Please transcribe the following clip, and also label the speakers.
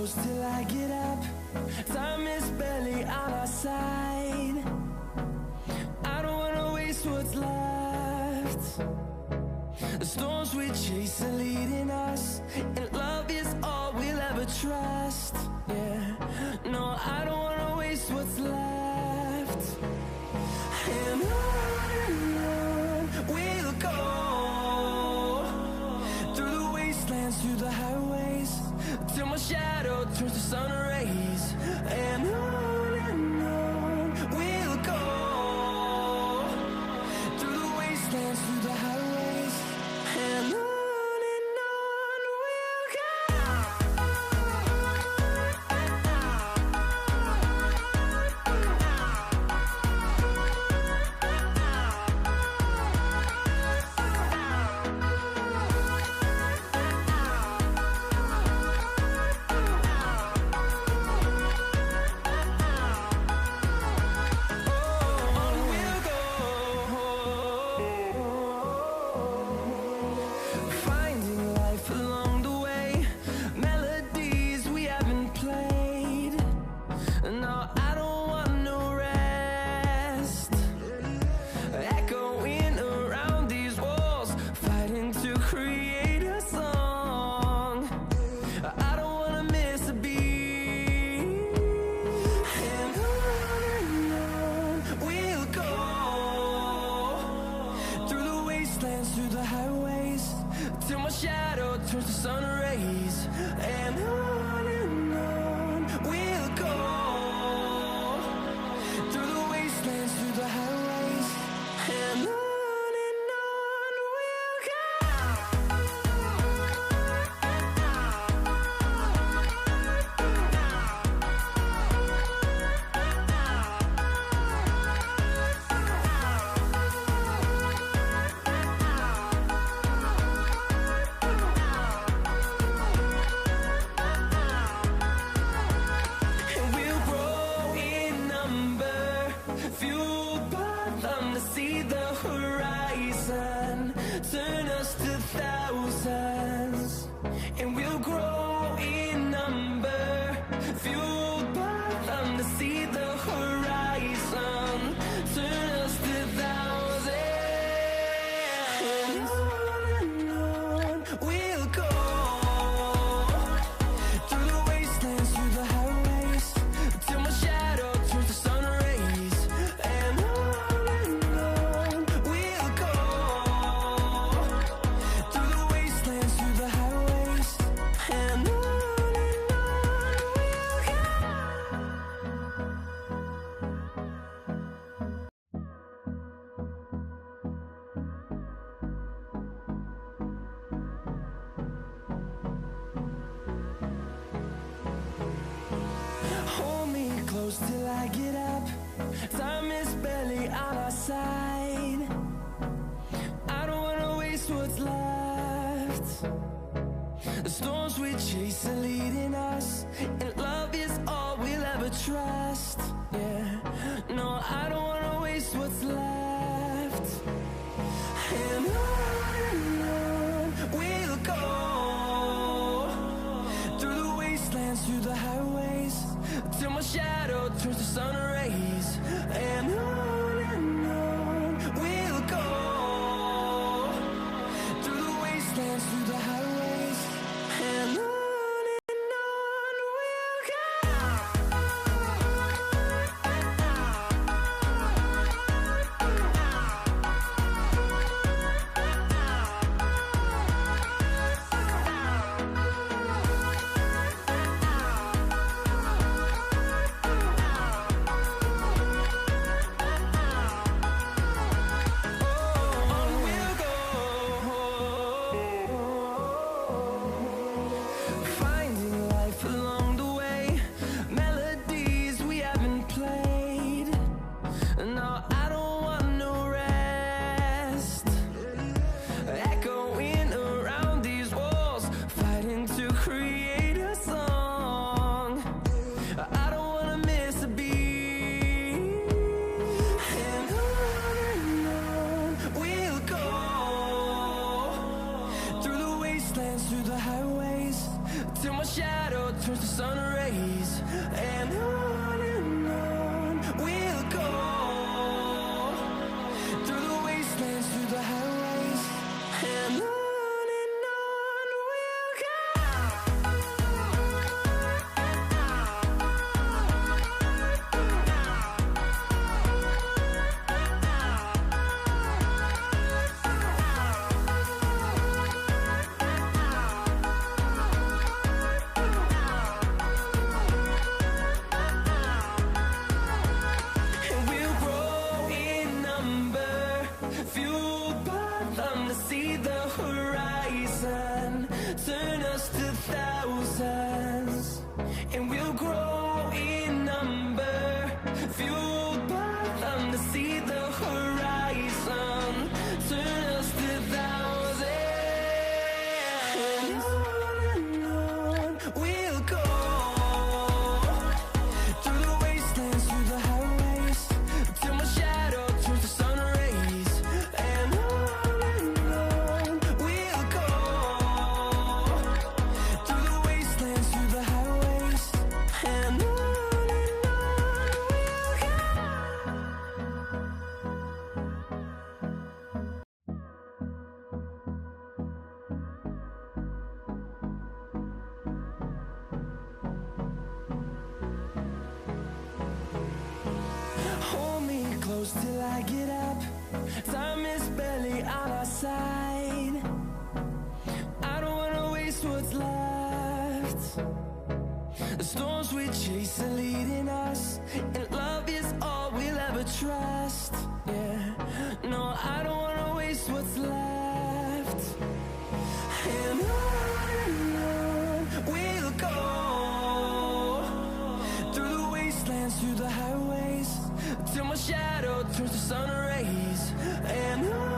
Speaker 1: close till I get up. Time is barely on our side. I don't wanna waste what's left. The storms we chase are leading us, and love is all we'll ever trust. Yeah, no, I don't wanna waste what's left. And on we'll go, through the wastelands, through the highways, till my shadow turns to sun rays. And on we'll go, through the wastelands, through the highways, and on we'll go. Through the highways, till my shadow turns to sun rays. And on we'll go, through the wastelands, through the highways, and on we'll go. See the horizon, turn us to thousands, and we'll grow in number, fueled by them. To see the horizon, turn us to thousands, and on we'll go, through the wastelands, through the highways, till my shadow turns to sun rays. And close till I get up. Time is barely on our side. I don't wanna waste what's left. The storms we chase are leading us, and love is all we'll ever trust. Yeah, no, I don't wanna waste what's left. And on we'll go, through the wastelands, through the highways, till my shadow turns to sun rays. And on we'll go, through the wastelands, through the highways, and on we'll go. till I get up. Time is barely on our side. I don't wanna waste what's left. The storms we chase are leading us, and love is all we'll ever trust. Yeah, no, I don't wanna waste what's left. And on we'll go, through the wastelands, through the highways, till my shadow turns to sun rays. And on